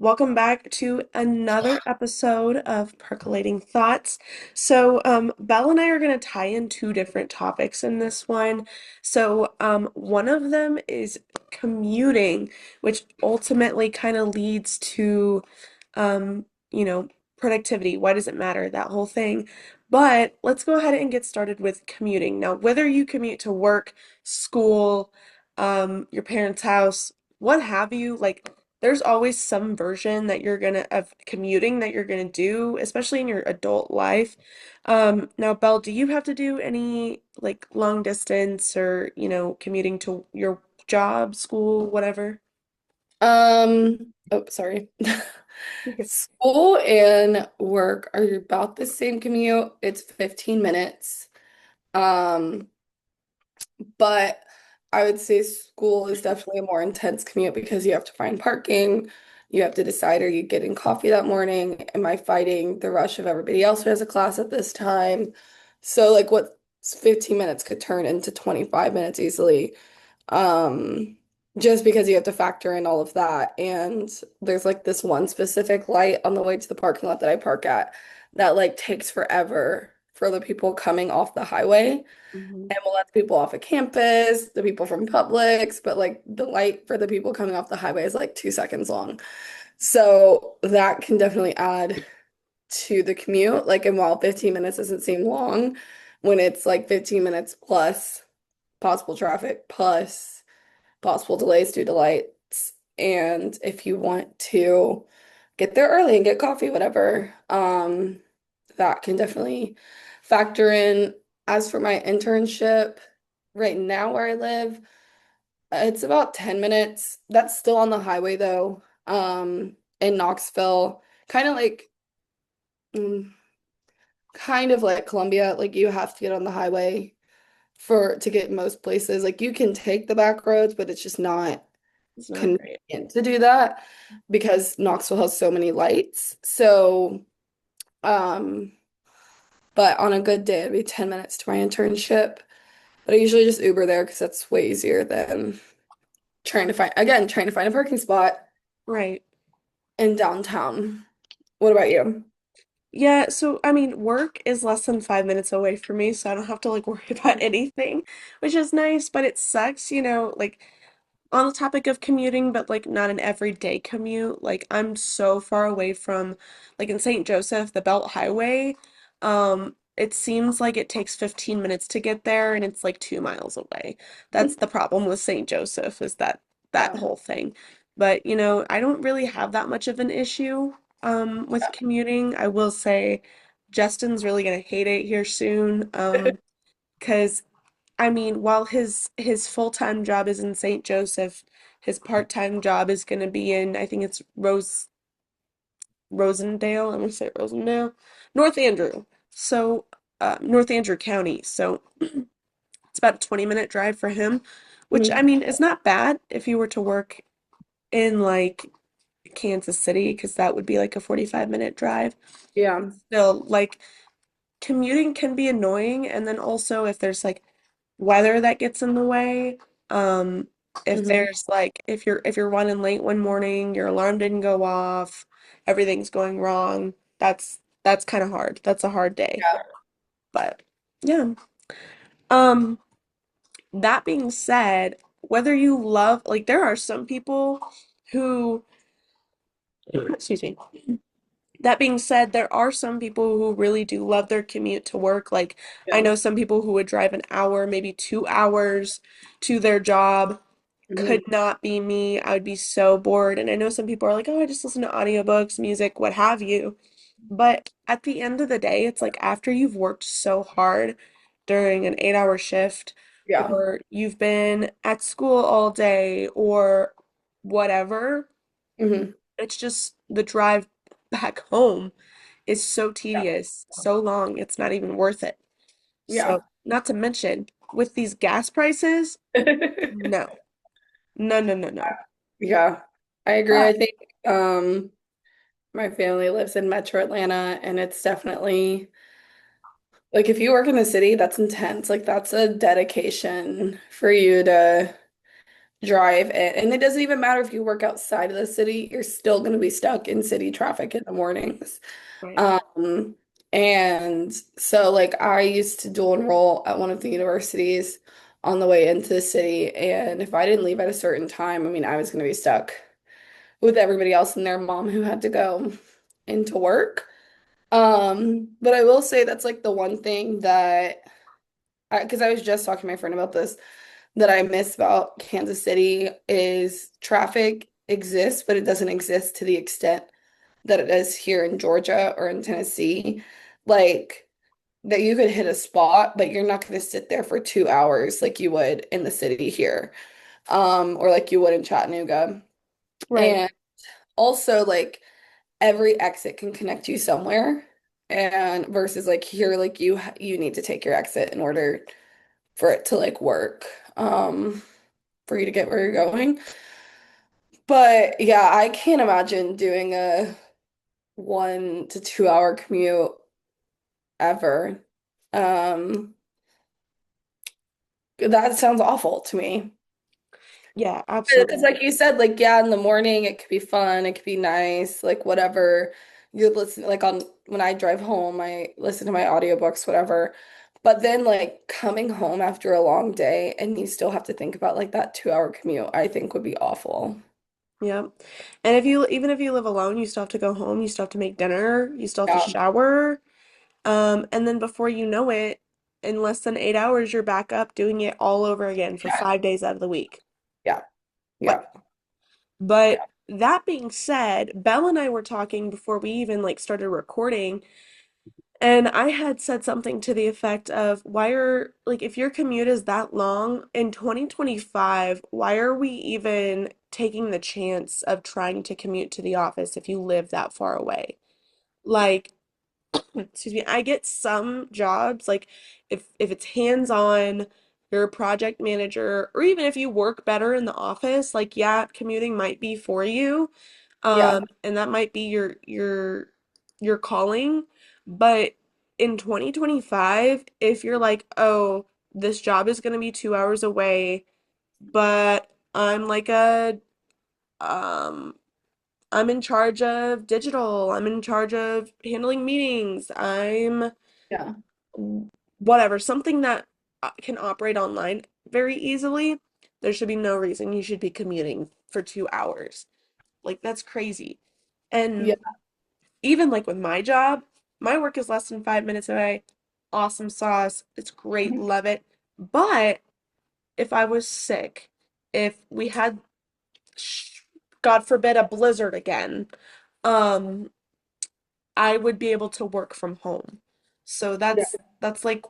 Welcome back to another episode of Percolating Thoughts. Belle and I are going to tie in two different topics in this one. One of them is commuting, which ultimately kind of leads to, um, you know, productivity. Why does it matter? That whole thing. But let's go ahead and get started with commuting. Now, whether you commute to work, school, your parents' house, what have you, like, there's always some version that you're gonna of commuting that you're gonna do, especially in your adult life. Now, Belle, do you have to do any like long distance or, commuting to your job, school, whatever? Oh, sorry. School and work are about the same commute. It's 15 minutes. Um, but I would say school is definitely a more intense commute because you have to find parking. You have to decide, are you getting coffee that morning? Am I fighting the rush of everybody else who has a class at this time? So like what 15 minutes could turn into 25 minutes easily. Um, just because you have to factor in all of that. And there's like this one specific light on the way to the parking lot that I park at that like takes forever for the people coming off the highway. Mhm. And we'll let the people off of campus, the people from Publix, but like the light for the people coming off the highway is like 2 seconds long. So that can definitely add to the commute. Like, and while 15 minutes doesn't seem long, when it's like 15 minutes plus possible traffic, plus possible delays due to lights. And if you want to get there early and get coffee, whatever, that can definitely factor in. As for my internship, right now where I live, it's about 10 minutes. That's still on the highway though, in Knoxville, kind of like mm, kind of like Columbia, like you have to get on the highway for to get most places. Like you can take the back roads, but it's just not It's not great. convenient to do that because Knoxville has so many lights. So, um, but on a good day, it'd be 10 minutes to my internship. But I usually just Uber there because that's way easier than trying to find a parking spot Right. in downtown. What about you? Yeah, so I mean, work is less than 5 minutes away from me, so I don't have to like worry about anything, which is nice, but it sucks, like on the topic of commuting, but like not an everyday commute. Like I'm so far away from like in St. Joseph, the Belt Highway. It seems like it takes 15 minutes to get there and it's like 2 miles away. That's the problem with St. Joseph is that Yeah. whole thing. But I don't really have that much of an issue with commuting. I will say Justin's really gonna hate it here soon. Because I mean, while his full-time job is in St. Joseph, his part-time job is going to be in, I think it's Rosendale. I'm going to say Rosendale, North Andrew. North Andrew County. So it's about a 20-minute drive for him, which I Mhm. mean is not bad if you were to work in like Kansas City, because that would be like a 45-minute drive. Yeah. Still, like commuting can be annoying, and then also if there's like weather that gets in the way. Um, if Hmm. there's like if you're running late one morning, your alarm didn't go off, everything's going wrong, that's kind of hard. That's a hard day. Yeah. But yeah. Um, that being said, whether you love like there are some people who excuse me. That being said, there are some people who really do love their commute to work. Like, I Yeah. know some people who would drive an hour, maybe 2 hours to their job. Could Hmm. not be me. I would be so bored. And I know some people are like, oh, I just listen to audiobooks, music, what have you. But at the end of the day, it's like after you've worked so hard during an 8-hour shift, Yeah. or you've been at school all day, or whatever, Hmm. it's just the drive back home is so Yeah. tedious, so long, it's not even worth it. Yeah. So, not to mention, with these gas prices, no, no, no, no, no. Yeah. I agree. I But, think my family lives in Metro Atlanta and it's definitely like if you work in the city, that's intense. Like that's a dedication for you to drive in. And it doesn't even matter if you work outside of the city, you're still going to be stuck in city traffic in the mornings. Right. Um, and so like I used to dual enroll at one of the universities on the way into the city, and if I didn't leave at a certain time, I mean, I was going to be stuck with everybody else and their mom who had to go into work. But I will say that's like the one thing that because I was just talking to my friend about this that I miss about Kansas City is traffic exists, but it doesn't exist to the extent that it is here in Georgia or in Tennessee. Like that you could hit a spot, but you're not going to sit there for 2 hours like you would in the city here, or like you would in Chattanooga. Right. And also like every exit can connect you somewhere. And versus like here, like you need to take your exit in order for it to like work, for you to get where you're going. But yeah, I can't imagine doing a 1 to 2 hour commute ever. Um, that sounds awful to me. Yeah, Because absolutely. like you said, like yeah, in the morning it could be fun, it could be nice, like whatever. You listen like on when I drive home, I listen to my audiobooks, whatever. But then like coming home after a long day and you still have to think about like that 2 hour commute, I think would be awful. Yeah. And if you even if you live alone, you still have to go home, you still have to make dinner, you still have to Yeah, shower. And then before you know it, in less than 8 hours, you're back up doing it all over again for 5 days out of the week. yeah, Like, yeah. but Yeah. that being said, Belle and I were talking before we even like started recording, and I had said something to the effect of why are like if your commute is that long in 2025, why are we even taking the chance of trying to commute to the office if you live that far away? Like, excuse me, I get some jobs like if it's hands-on, you're a project manager, or even if you work better in the office, like yeah, commuting might be for you. Yeah. And that might be your calling, but in 2025, if you're like, "Oh, this job is going to be 2 hours away, but I'm like a um I'm in charge of digital. I'm in charge of handling meetings. I'm Yeah. whatever, something that can operate online very easily. There should be no reason you should be commuting for 2 hours. Like, that's crazy. Yeah. And even like with my job, my work is less than 5 minutes away. Awesome sauce. It's great. Mhm. Love it. But if I was sick, if we had, God forbid, a blizzard again, um, I would be able to work from home. So Yeah. that's like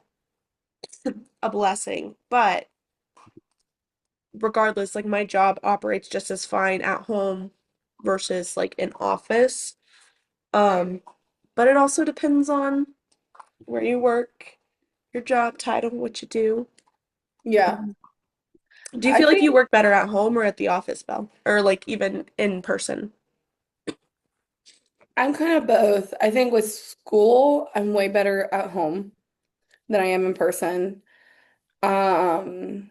a blessing. But regardless, like my job operates just as fine at home versus like in office. Um, but it also depends on where you work, your job title, what you do. Yeah. Um, do you I feel like you think work better at home or at the office, Belle? Or like even in person? I'm kind of both. I think with school, I'm way better at home than I am in person. Um,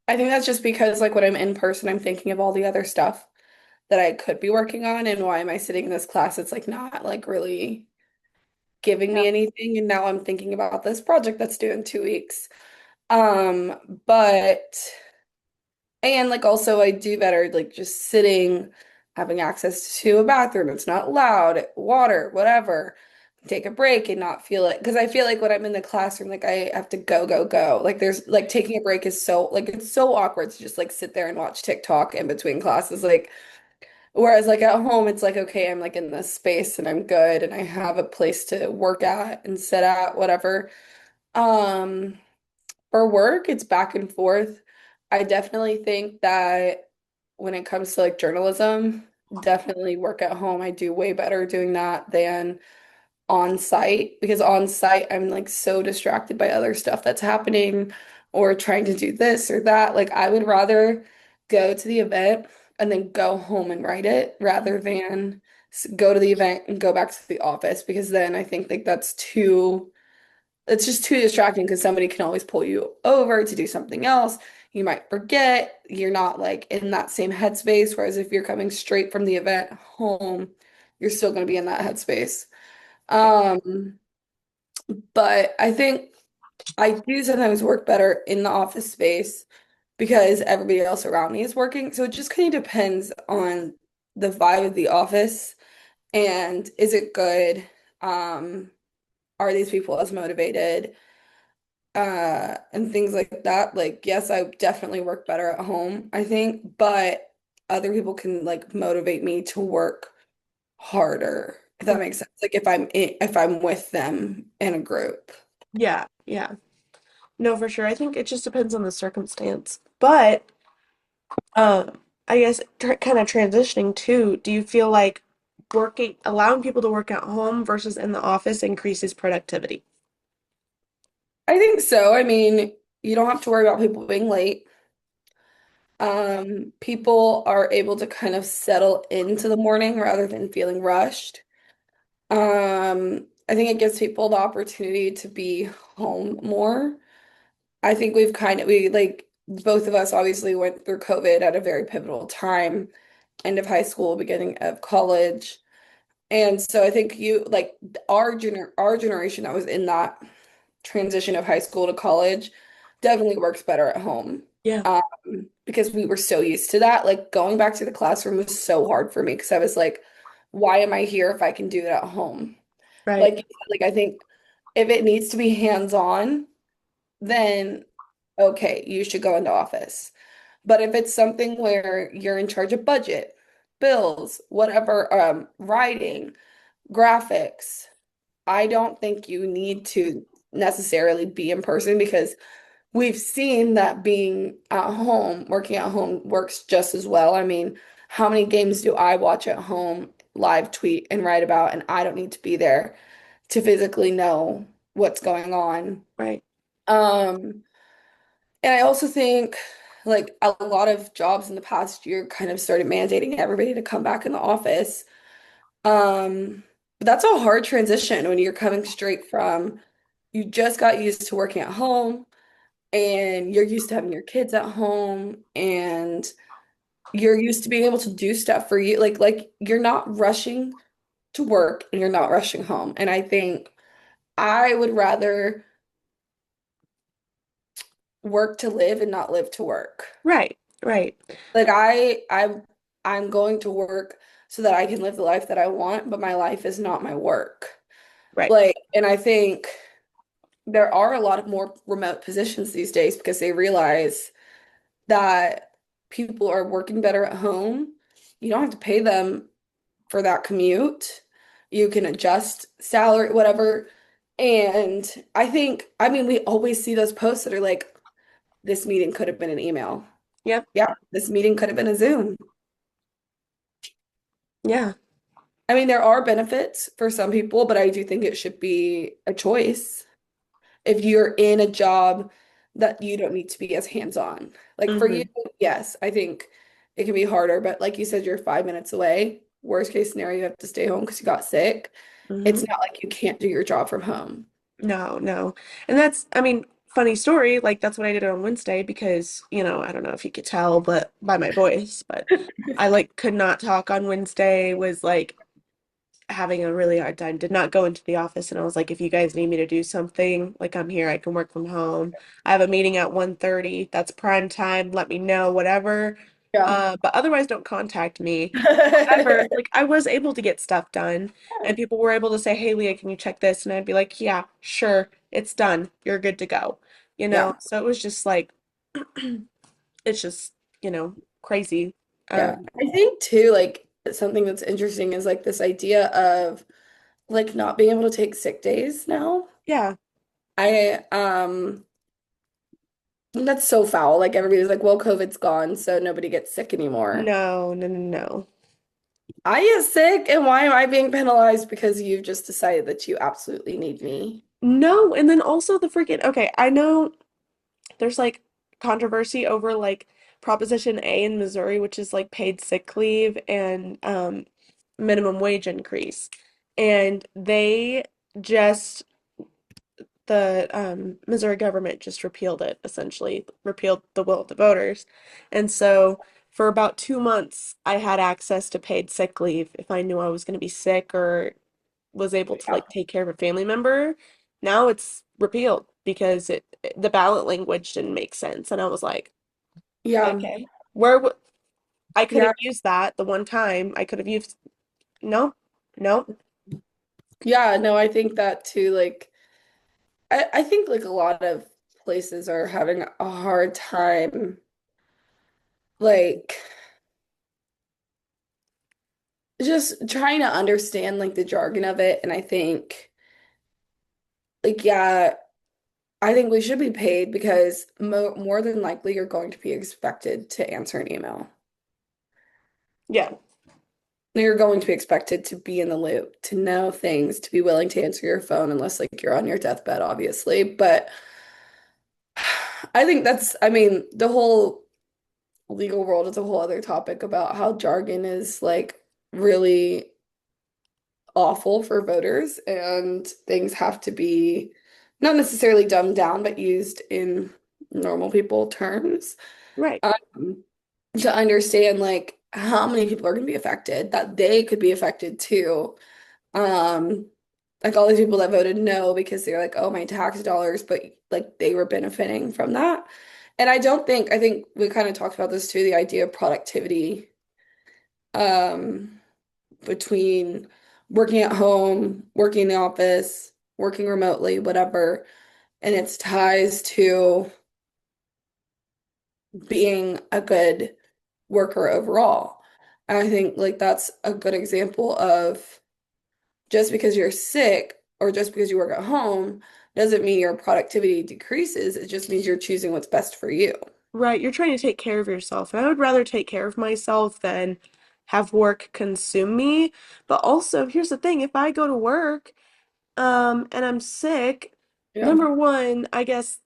I think that's just because like when I'm in person, I'm thinking of all the other stuff that I could be working on and why am I sitting in this class? It's like not like really giving Yeah. me anything. And now I'm thinking about this project that's due in 2 weeks. But and like also I do better like just sitting, having access to a bathroom. It's not loud, water, whatever. Take a break and not feel it. Because I feel like when I'm in the classroom, like I have to go, go, go. Like there's like taking a break is so like it's so awkward to just like sit there and watch TikTok in between classes. Like whereas like at home, it's like okay, I'm like in this space and I'm good and I have a place to work at and sit at, whatever. Um for work, it's back and forth. I definitely think that when it comes to like journalism, definitely work at home. I do way better doing that than on site because on site I'm like so distracted by other stuff that's happening or trying to do this or that. Like I would rather go to the event and then go home and write it rather than go to the event and go back to the office because then I think like that's too it's just too distracting because somebody can always pull you over to do something else. You might forget. You're not like in that same headspace. Whereas if you're coming straight from the event home, you're still going to be in that headspace. Um, but I think I do sometimes work better in the office space because everybody else around me is working. So it just kind of depends on the vibe of the office and is it good? Um, are these people as motivated? And things like that. Like, yes, I definitely work better at home, I think, but other people can like motivate me to work harder, if that makes sense. Like if I'm with them in a group. Yeah, yeah. No, for sure. I think it just depends on the circumstance. But I guess tr kind of transitioning too, do you feel like allowing people to work at home versus in the office increases productivity? I think so. I mean, you don't have to worry about people being late. People are able to kind of settle into the morning rather than feeling rushed. I think it gives people the opportunity to be home more. I think we like both of us obviously went through COVID at a very pivotal time, end of high school, beginning of college. And so I think you like our generation that was in that transition of high school to college definitely works better at home. Yeah, Because we were so used to that. Like going back to the classroom was so hard for me because I was like, why am I here if I can do it at home? right, Like I think if it needs to be hands-on, then okay, you should go into office. But if it's something where you're in charge of budget, bills, whatever, writing, graphics, I don't think you need to necessarily be in person because we've seen that being at home, working at home works just as well. I mean, how many games do I watch at home, live tweet and write about, and I don't need to be there to physically know what's going on. right. Um, and I also think like a lot of jobs in the past year kind of started mandating everybody to come back in the office. But that's a hard transition when you're coming straight from you just got used to working at home and you're used to having your kids at home and you're used to being able to do stuff for you. Like you're not rushing to work and you're not rushing home. And I think I would rather work to live and not live to work. Right, right, Like I'm going to work so that I can live the life that I want, but my life is not my work. right. Like, and I think there are a lot of more remote positions these days because they realize that people are working better at home. You don't have to pay them for that commute. You can adjust salary, whatever. And I mean, we always see those posts that are like, this meeting could have been an email. Yep, Yeah, this meeting could have been a Zoom. yeah. I mean, there are benefits for some people, but I do think it should be a choice. If you're in a job that you don't need to be as hands-on. Like for you, Hmm. yes, I think it can be harder, but like you said, you're 5 minutes away. Worst case scenario, you have to stay home because you got sick. It's Hmm. not like you can't do your job from home. No, no. And that's, I mean, funny story, like that's what I did on Wednesday because, I don't know if you could tell, but by my voice, but I like could not talk on Wednesday, was like having a really hard time, did not go into the office, and I was like, if you guys need me to do something, like I'm here, I can work from home. I have a meeting at 1:30. That's prime time. Let me know, whatever. Yeah. But otherwise don't contact me. However, like I was able to get stuff done and people were able to say, "Hey Leah, can you check this?" And I'd be like, "Yeah, sure. It's done. You're good to go." Yeah. So it was just like it's just, crazy. Yeah. Um I think too, like something that's interesting is like this idea of like not being able to take sick days now. yeah. I that's so foul. Like everybody's like, well, COVID's gone, so nobody gets sick anymore. No, no, no, no. I get sick, and why am I being penalized because you've just decided that you absolutely need me? No, and then also the freaking okay, I know there's like controversy over like Proposition A in Missouri, which is like paid sick leave and minimum wage increase. And they just the Missouri government just repealed it, essentially repealed the will of the voters. And so for about 2 months, I had access to paid sick leave if I knew I was going to be sick or was able to Yeah. like take care of a family member. Now it's repealed because the ballot language didn't make sense. And I was like, Yeah. okay, where w I could Yeah. have used that the one time. I could have used, no, no, Yeah. No, I think that too. Like, I think like a lot of places are having a hard time, like, just trying to understand like the jargon of it. And I think, like, yeah, I think we should be paid because mo more than likely you're going to be expected to answer an email. yeah, You're going to be expected to be in the loop, to know things, to be willing to answer your phone, unless like you're on your deathbed, obviously. But I think that's, I mean, the whole legal world is a whole other topic about how jargon is like really awful for voters and things have to be not necessarily dumbed down, but used in normal people terms. right, Um, to understand like how many people are going to be affected, that they could be affected too. Um, like all these people that voted no because they're like, oh, my tax dollars, but like they were benefiting from that. And I think we kind of talked about this too, the idea of productivity, um, between working at home, working in the office, working remotely, whatever, and its ties to being a good worker overall. And I think like that's a good example of just because you're sick or just because you work at home doesn't mean your productivity decreases. It just means you're choosing what's best for you. right. You're trying to take care of yourself. And I would rather take care of myself than have work consume me. But also, here's the thing, if I go to work, and I'm sick, Yeah. number one, I guess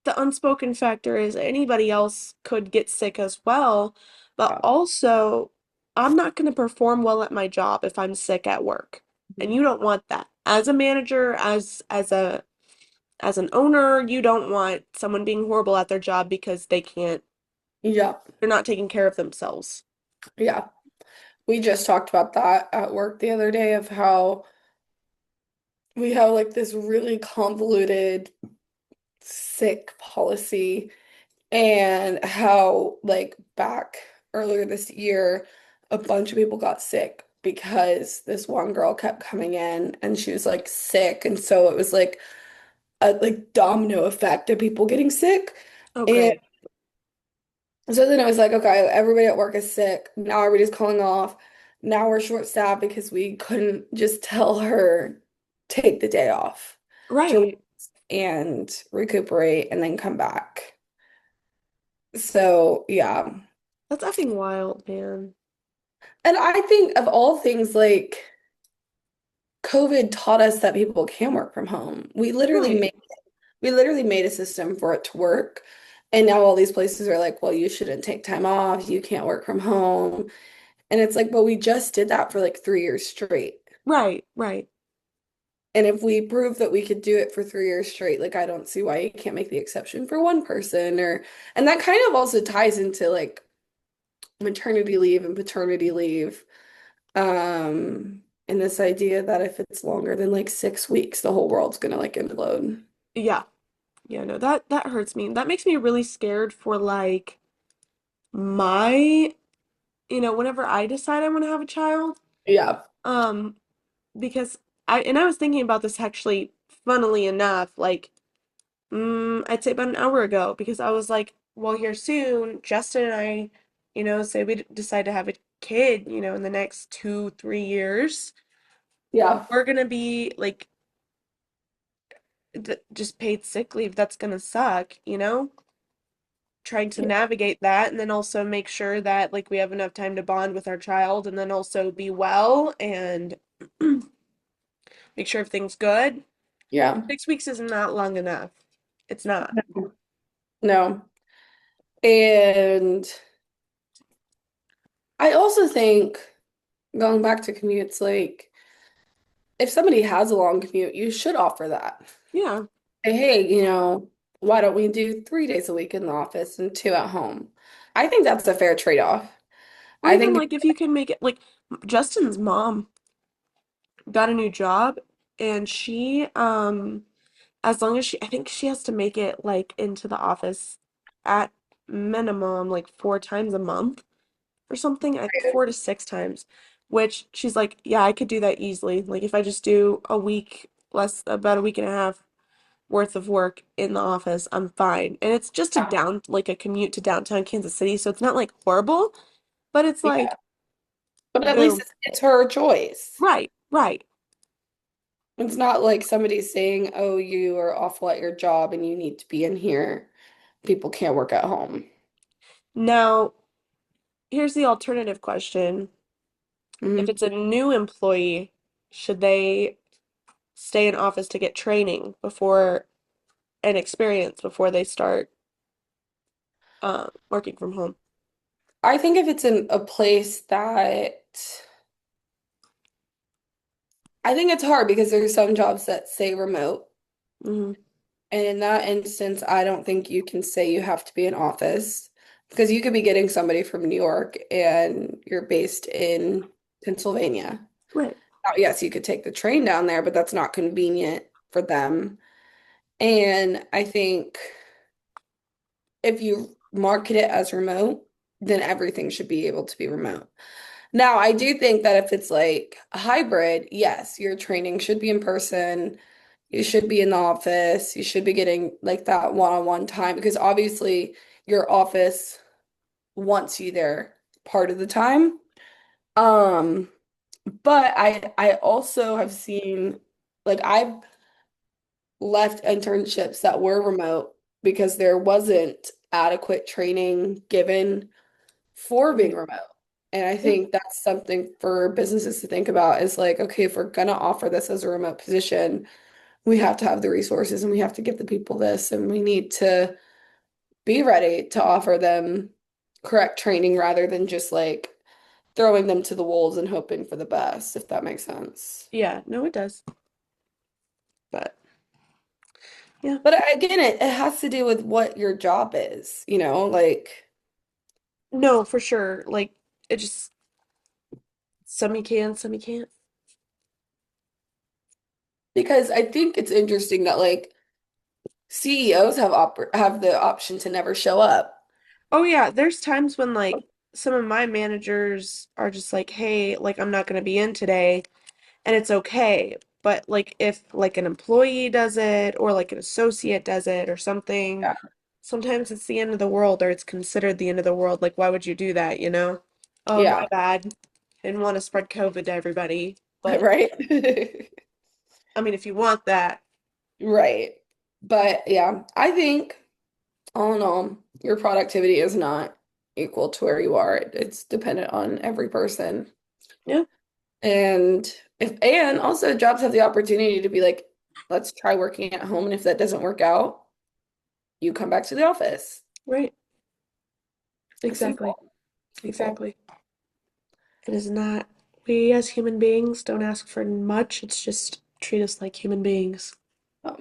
the unspoken factor is anybody else could get sick as well, but Yeah. also I'm not going to perform well at my job if I'm sick at work. And you don't want that. As a manager, as an owner, you don't want someone being horrible at their job because Yeah. they're not taking care of themselves. Yeah. We just talked about that at work the other day of how we have like this really convoluted sick policy and how like back earlier this year a bunch of people got sick because this one girl kept coming in and she was like sick and so it was like a like domino effect of people getting sick. Oh, And great. so then it was like, okay, everybody at work is sick. Now everybody's calling off. Now we're short-staffed because we couldn't just tell her take the day off to Right. rest and recuperate and then come back. So yeah. That's effing wild, man. And I think of all things like COVID taught us that people can work from home. Right. We literally made a system for it to work. And now all these places are like, well, you shouldn't take time off. You can't work from home. And it's like, but we just did that for like 3 years straight. Right. Right. And if we prove that we could do it for 3 years straight, like I don't see why you can't make the exception for one person or and that kind of also ties into like maternity leave and paternity leave. And this idea that if it's longer than like 6 weeks, the whole world's gonna like implode. Yeah. Yeah, no, that hurts me. That makes me really scared for like my, whenever I decide I want to have a child. Yeah. Um, because I was thinking about this actually, funnily enough, like, I'd say about an hour ago, because I was like, well, here soon, Justin and I, say we decide to have a kid, in the next 2, 3 years, Yeah. we're gonna be like, just paid sick leave. That's gonna suck. Trying to navigate that and then also make sure that like we have enough time to bond with our child and then also be well and make sure everything's good. Yeah. 6 weeks is not long enough. It's not. No. And I also think going back to commutes, like if somebody has a long commute, you should offer that. Yeah. Say, hey, why don't we do 3 days a week in the office and two at home? I think that's a fair trade-off. Or I even think, like if you can make it like Justin's mom got a new job and she as long as she I think she has to make it like into the office at minimum like 4 times a month or something, like 4 to 6 times, which she's like, yeah, I could do that easily. Like if I just do a week less about a week and a half worth of work in the office, I'm fine. And it's just a down like a commute to downtown Kansas City, so it's not like horrible, but it's yeah, like but at least boom. it's her choice. Right, right. It's not like somebody saying, oh, you are awful at your job and you need to be in here. People can't work at home. Now, here's the alternative question. If Mhm. it's a new employee, should they stay in office to get training before an experience before they start working from home? I think if it's in a place that I think it's hard because there's some jobs that say remote. Hmm. And in that instance, I don't think you can say you have to be in office because you could be getting somebody from New York and you're based in Pennsylvania. Right. Now, yes, you could take the train down there, but that's not convenient for them. And I think if you market it as remote, then everything should be able to be remote. Now, I do think that if it's like a hybrid, yes, your training should be in person. You should be in the office. You should be getting like that one-on-one time because obviously your office wants you there part of the time. Um, but I also have seen like I've left internships that were remote because there wasn't adequate training given for Mhm. being remote. And I Yeah. think that's something for businesses to think about is like, okay, if we're gonna offer this as a remote position, we have to have the resources and we have to give the people this and we need to be ready to offer them correct training rather than just like throwing them to the wolves and hoping for the best, if that makes sense. Yeah, no, it does. But yeah. But again, it has to do with what your job is, like No, for sure. Like it just some you can, some you can't. because I think it's interesting that like CEOs have the option to never show up. Oh yeah, there's times when like some of my managers are just like, "Hey, like I'm not going to be in today." And it's okay. But like if like an employee does it or like an associate does it or something, Yeah. sometimes it's the end of the world or it's considered the end of the world. Like why would you do that, you know? Oh, my Yeah, bad. Didn't want to spread COVID to everybody. But right. I mean, if you want that, Right. But yeah, I think all in all, your productivity is not equal to where you are. It's dependent on every person. yeah, And also jobs have the opportunity to be like, let's try working at home. And if that doesn't work out, you come back to the office. right. Exactly. Simple, simple. Exactly. It is not, we as human beings don't ask for much. It's just treat us like human beings. Um,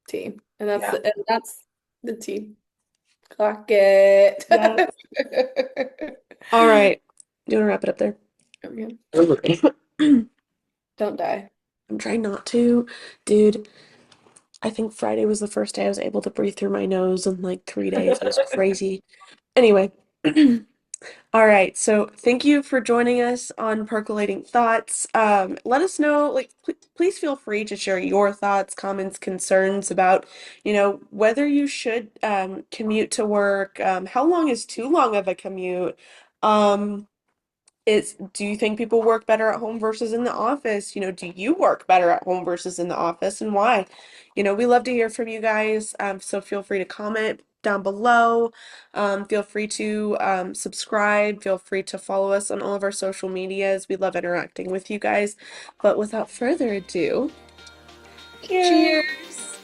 tea. And Yeah. that's the tea. Clock it. Yeah. All right. You want to wrap it up there? Okay. I'm Don't die. trying not to. Dude, I think Friday was the first day I was able to breathe through my nose in like 3 days. It was crazy. Anyway, all right. So thank you for joining us on Percolating Thoughts. Let us know, like, please feel free to share your thoughts, comments, concerns about, whether you should commute to work. How long is too long of a commute? Um, do you think people work better at home versus in the office? Do you work better at home versus in the office and why? We love to hear from you guys. So feel free to comment down below. Feel free to subscribe. Feel free to follow us on all of our social medias. We love interacting with you guys. But without further ado, Cheers. cheers!